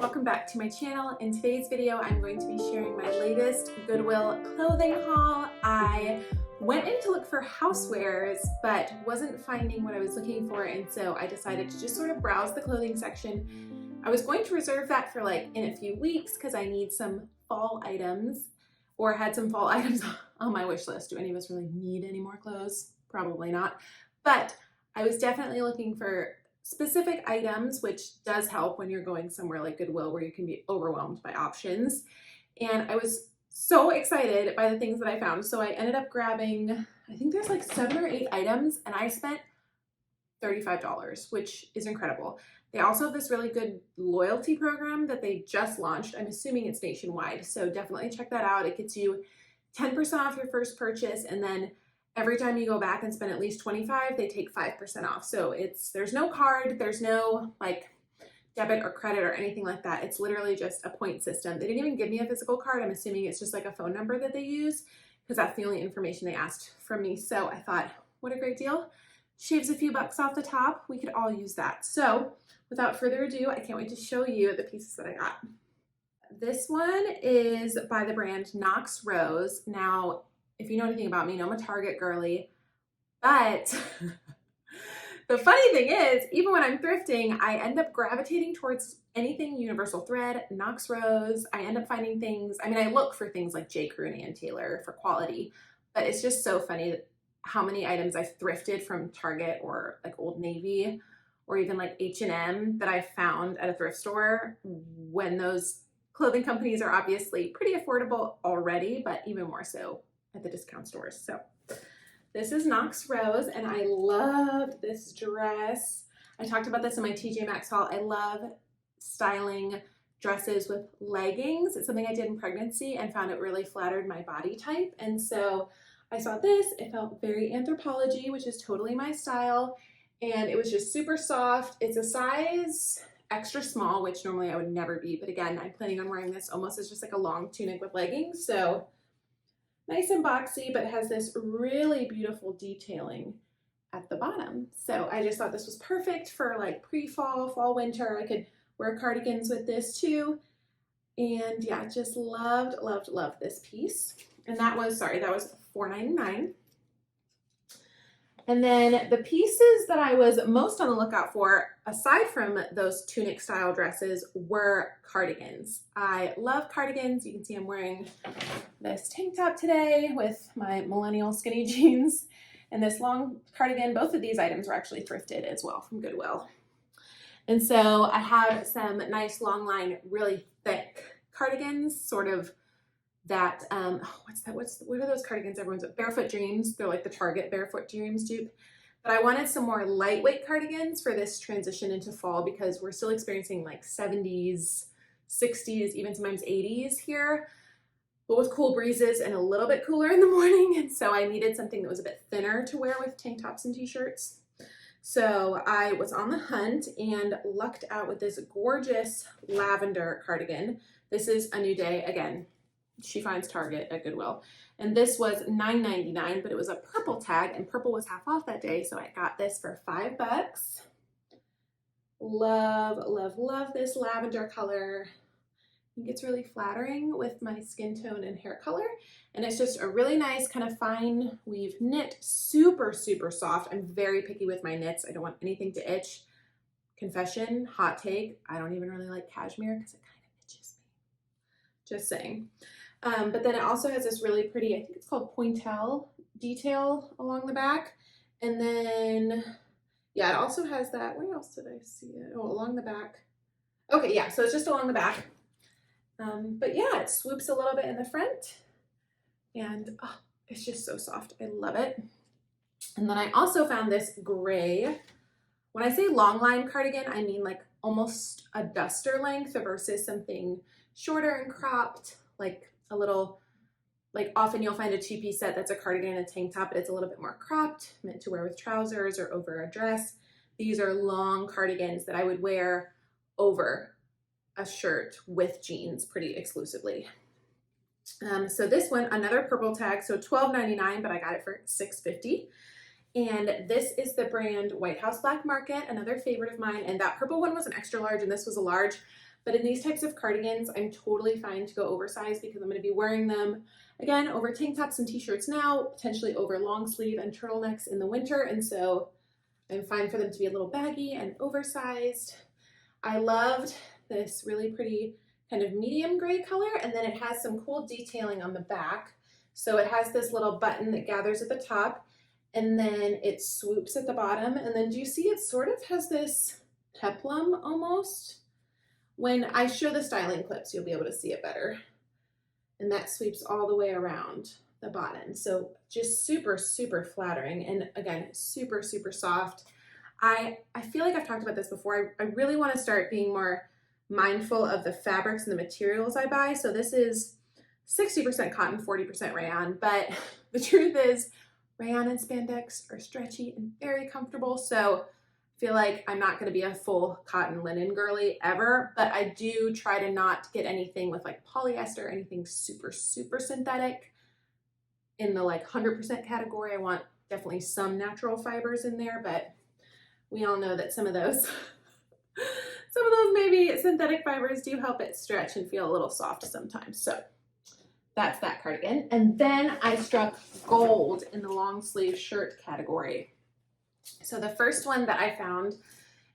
welcome back to my channel. In today's video, I'm going to be sharing my latest Goodwill clothing haul. I went in to look for housewares, but wasn't finding what I was looking for, and so I decided to just sort of browse the clothing section. I was going to reserve that for like in a few weeks because I need some fall items, or had some fall items on my wish list. Do any of us really need any more clothes? Probably not. But I was definitely looking for specific items, which does help when you're going somewhere like Goodwill where you can be overwhelmed by options. And I was so excited by the things that I found. So I ended up grabbing, I think there's like 7 or 8 items, and I spent $35, which is incredible. They also have this really good loyalty program that they just launched. I'm assuming it's nationwide, so definitely check that out. It gets you 10% off your first purchase, and then every time you go back and spend at least $25, they take 5% off. So there's no card, there's no like debit or credit or anything like that. It's literally just a point system. They didn't even give me a physical card. I'm assuming it's just like a phone number that they use because that's the only information they asked from me. So I thought, what a great deal. Shaves a few bucks off the top. We could all use that. So without further ado, I can't wait to show you the pieces that I got. This one is by the brand xoxo. Now, if you know anything about me, you know I'm a Target girly, but the funny thing is, even when I'm thrifting, I end up gravitating towards anything universal thread, xoxo. I end up finding things, I mean, I look for things like J. Crew and Ann Taylor for quality, but it's just so funny how many items I've thrifted from Target or like Old Navy or even like H&M that I found at a thrift store when those clothing companies are obviously pretty affordable already, but even more so at the discount stores. So this is xoxo, and I loved this dress. I talked about this in my TJ Maxx haul. I love styling dresses with leggings. It's something I did in pregnancy and found it really flattered my body type. And so I saw this, it felt very Anthropologie, which is totally my style. And it was just super soft. It's a size extra small, which normally I would never be. But again, I'm planning on wearing this almost as just like a long tunic with leggings. So nice and boxy, but it has this really beautiful detailing at the bottom. So I just thought this was perfect for like pre-fall, fall, winter. I could wear cardigans with this too. And yeah, just loved this piece. And that was $4.99. And then the pieces that I was most on the lookout for, aside from those tunic style dresses, were cardigans. I love cardigans. You can see I'm wearing this tank top today with my millennial skinny jeans and this long cardigan. Both of these items were actually thrifted as well from Goodwill. And so I have some nice long line, really thick cardigans, sort of that, what are those cardigans everyone's, Barefoot Dreams. They're like the Target Barefoot Dreams dupe. But I wanted some more lightweight cardigans for this transition into fall because we're still experiencing like 70s, 60s, even sometimes 80s here, but with cool breezes and a little bit cooler in the morning. And so I needed something that was a bit thinner to wear with tank tops and t-shirts. So I was on the hunt and lucked out with this gorgeous lavender cardigan. This is A New Day. Again, she finds Target at Goodwill. And this was $9.99, but it was a purple tag, and purple was half off that day, so I got this for $5. Love this lavender color. I think it's really flattering with my skin tone and hair color. And it's just a really nice kind of fine weave knit, super soft. I'm very picky with my knits. I don't want anything to itch. Confession, hot take, I don't even really like cashmere because it kind of itches me. Just saying. But then it also has this really pretty, I think it's called pointelle detail along the back. And then, yeah, it also has that, where else did I see it? Oh, along the back. Okay, yeah, so it's just along the back. But yeah, it swoops a little bit in the front. And oh, it's just so soft. I love it. And then I also found this gray. When I say long line cardigan, I mean like almost a duster length versus something shorter and cropped, like a little, like often you'll find a 2-piece set that's a cardigan and a tank top, but it's a little bit more cropped, meant to wear with trousers or over a dress. These are long cardigans that I would wear over a shirt with jeans pretty exclusively. So this one, another purple tag, so $12.99, but I got it for $6.50. And this is the brand White House Black Market, another favorite of mine. And that purple one was an extra large and this was a large. But in these types of cardigans, I'm totally fine to go oversized because I'm going to be wearing them again over tank tops and t-shirts now, potentially over long sleeve and turtlenecks in the winter. And so I'm fine for them to be a little baggy and oversized. I loved this really pretty kind of medium gray color, and then it has some cool detailing on the back. So it has this little button that gathers at the top, and then it swoops at the bottom. And then do you see it sort of has this peplum almost? When I show the styling clips, you'll be able to see it better. And that sweeps all the way around the bottom. So just super, super flattering. And again, super, super soft. I feel like I've talked about this before. I really want to start being more mindful of the fabrics and the materials I buy. So this is 60% cotton, 40% rayon. But the truth is, rayon and spandex are stretchy and very comfortable. So feel like I'm not going to be a full cotton linen girly ever, but I do try to not get anything with like polyester, anything super, super synthetic. In the like 100% category, I want definitely some natural fibers in there, but we all know that some of those maybe synthetic fibers do help it stretch and feel a little soft sometimes. So that's that cardigan. And then I struck gold in the long sleeve shirt category. So the first one that I found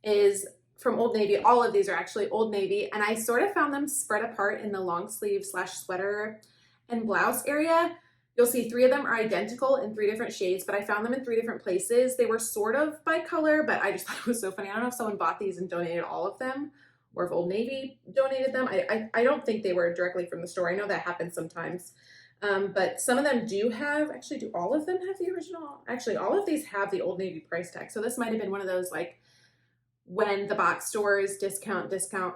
is from Old Navy. All of these are actually Old Navy, and I sort of found them spread apart in the long sleeve / sweater and blouse area. You'll see 3 of them are identical in 3 different shades, but I found them in 3 different places. They were sort of by color, but I just thought it was so funny. I don't know if someone bought these and donated all of them, or if Old Navy donated them. I don't think they were directly from the store. I know that happens sometimes. But some of them do have, actually, do all of them have the original? Actually, all of these have the Old Navy price tag. So this might have been one of those, like, when the box stores discount,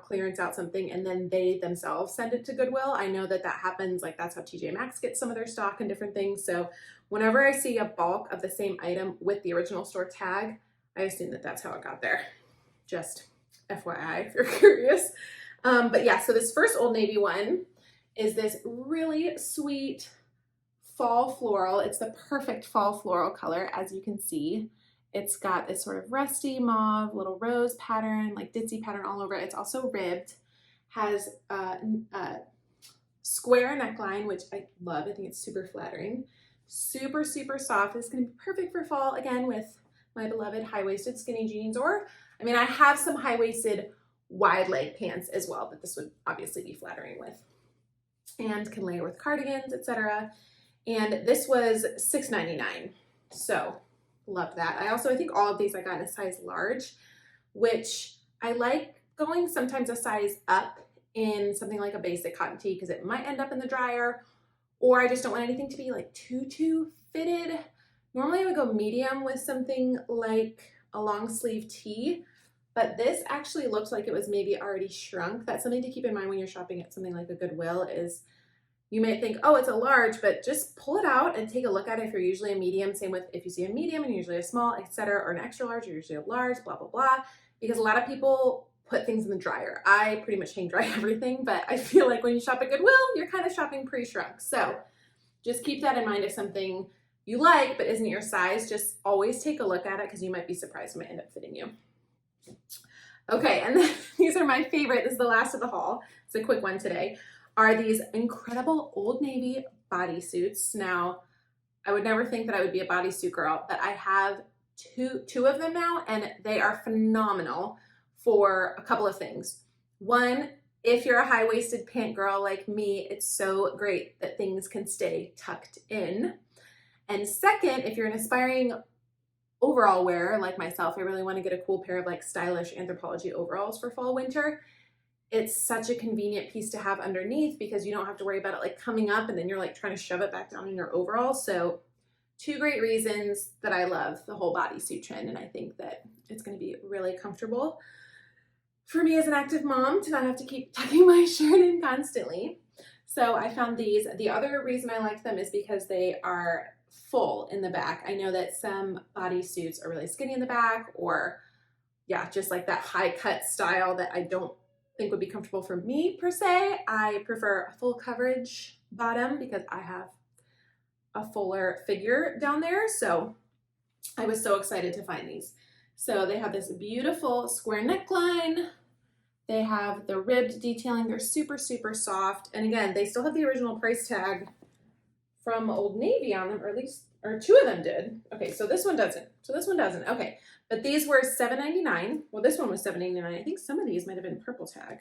clearance out something, and then they themselves send it to Goodwill. I know that that happens. Like, that's how TJ Maxx gets some of their stock and different things. So whenever I see a bulk of the same item with the original store tag, I assume that that's how it got there. Just FYI, if you're curious. But yeah, so this first Old Navy one is this really sweet fall floral. It's the perfect fall floral color, as you can see. It's got this sort of rusty mauve little rose pattern, like ditzy pattern all over it. It's also ribbed, has a square neckline, which I love. I think it's super flattering. Super, super soft. It's gonna be perfect for fall, again, with my beloved high-waisted skinny jeans, or, I mean, I have some high-waisted wide leg pants as well, but this would obviously be flattering with, and can layer with cardigans, etc. And this was $6.99, so loved that. I think all of these I got in a size large, which I like going sometimes a size up in something like a basic cotton tee because it might end up in the dryer, or I just don't want anything to be like too fitted. Normally I would go medium with something like a long sleeve tee, but this actually looked like it was maybe already shrunk. That's something to keep in mind when you're shopping at something like a Goodwill, is you may think, oh, it's a large, but just pull it out and take a look at it if you're usually a medium. Same with if you see a medium and you're usually a small, etc., or an extra large, you're usually a large, blah, blah, blah. Because a lot of people put things in the dryer. I pretty much hang dry everything, but I feel like when you shop at Goodwill, you're kind of shopping pre-shrunk. So just keep that in mind. If something you like but isn't your size, just always take a look at it because you might be surprised it might end up fitting you. Okay, and then these are my favorite. This is the last of the haul. It's a quick one today. Are these incredible Old Navy bodysuits. Now, I would never think that I would be a bodysuit girl, but I have two of them now, and they are phenomenal for a couple of things. One, if you're a high-waisted pant girl like me, it's so great that things can stay tucked in. And second, if you're an aspiring overall wearer like myself, I really want to get a cool pair of like stylish Anthropologie overalls for fall winter. It's such a convenient piece to have underneath because you don't have to worry about it like coming up and then you're like trying to shove it back down in your overalls. So 2 great reasons that I love the whole bodysuit trend, and I think that it's going to be really comfortable for me as an active mom to not have to keep tucking my shirt in constantly. So I found these. The other reason I like them is because they are full in the back. I know that some bodysuits are really skinny in the back, or yeah, just like that high cut style that I don't think would be comfortable for me per se. I prefer a full coverage bottom because I have a fuller figure down there. So I was so excited to find these. So they have this beautiful square neckline, They have the ribbed detailing. They're super, super soft. And again, they still have the original price tag from Old Navy on them, or at least, or two of them did. Okay, so this one doesn't. So this one doesn't. Okay, but these were $7.99. Well, this one was $7.99. I think some of these might have been purple tag.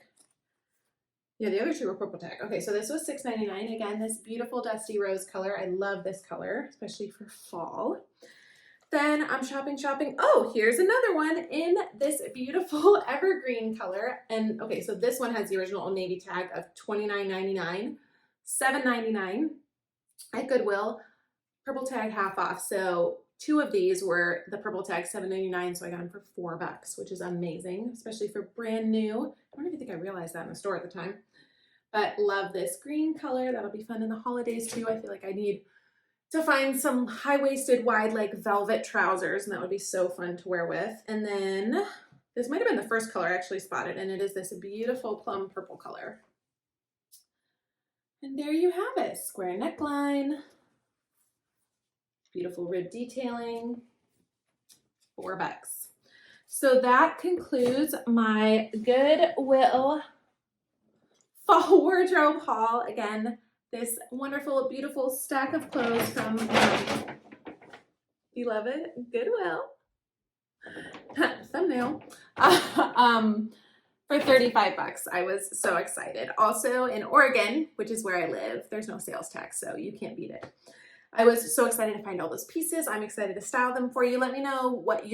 Yeah, the other two were purple tag. Okay, so this was $6.99. Again, this beautiful dusty rose color. I love this color, especially for fall. Then I'm shopping. Oh, here's another one in this beautiful evergreen color. And okay, so this one has the original Old Navy tag of $29.99, $7.99 at Goodwill, purple tag half off. So two of these were the purple tag $7.99, so I got them for $4, which is amazing, especially for brand new. I don't even think I realized that in the store at the time. But love this green color. That'll be fun in the holidays too. I feel like I need to find some high-waisted, wide, like velvet trousers, and that would be so fun to wear with. And then this might have been the first color I actually spotted, and it is this beautiful plum purple color. And there you have it, square neckline, beautiful rib detailing, $4. So that concludes my Goodwill fall wardrobe haul. Again, this wonderful, beautiful stack of clothes from beloved Goodwill. Thumbnail. For $35. I was so excited. Also in Oregon, which is where I live, there's no sales tax, so you can't beat it. I was so excited to find all those pieces. I'm excited to style them for you. Let me know what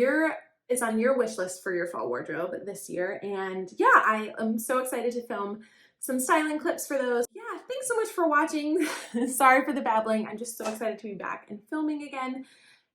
is on your wish list for your fall wardrobe this year. And yeah, I am so excited to film some styling clips for those. Yeah, thanks so much for watching. Sorry for the babbling. I'm just so excited to be back and filming again,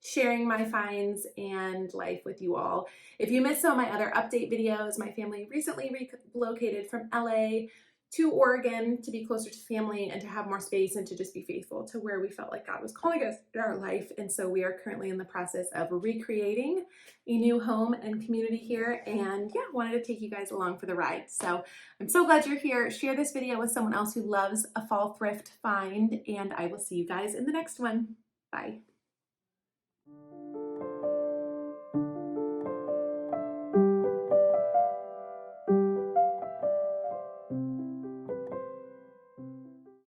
sharing my finds and life with you all. If you missed some of my other update videos, my family recently relocated from LA to Oregon to be closer to family and to have more space and to just be faithful to where we felt like God was calling us in our life. And so we are currently in the process of recreating a new home and community here, and yeah, wanted to take you guys along for the ride. So I'm so glad you're here. Share this video with someone else who loves a fall thrift find, and I will see you guys in the next one. Bye.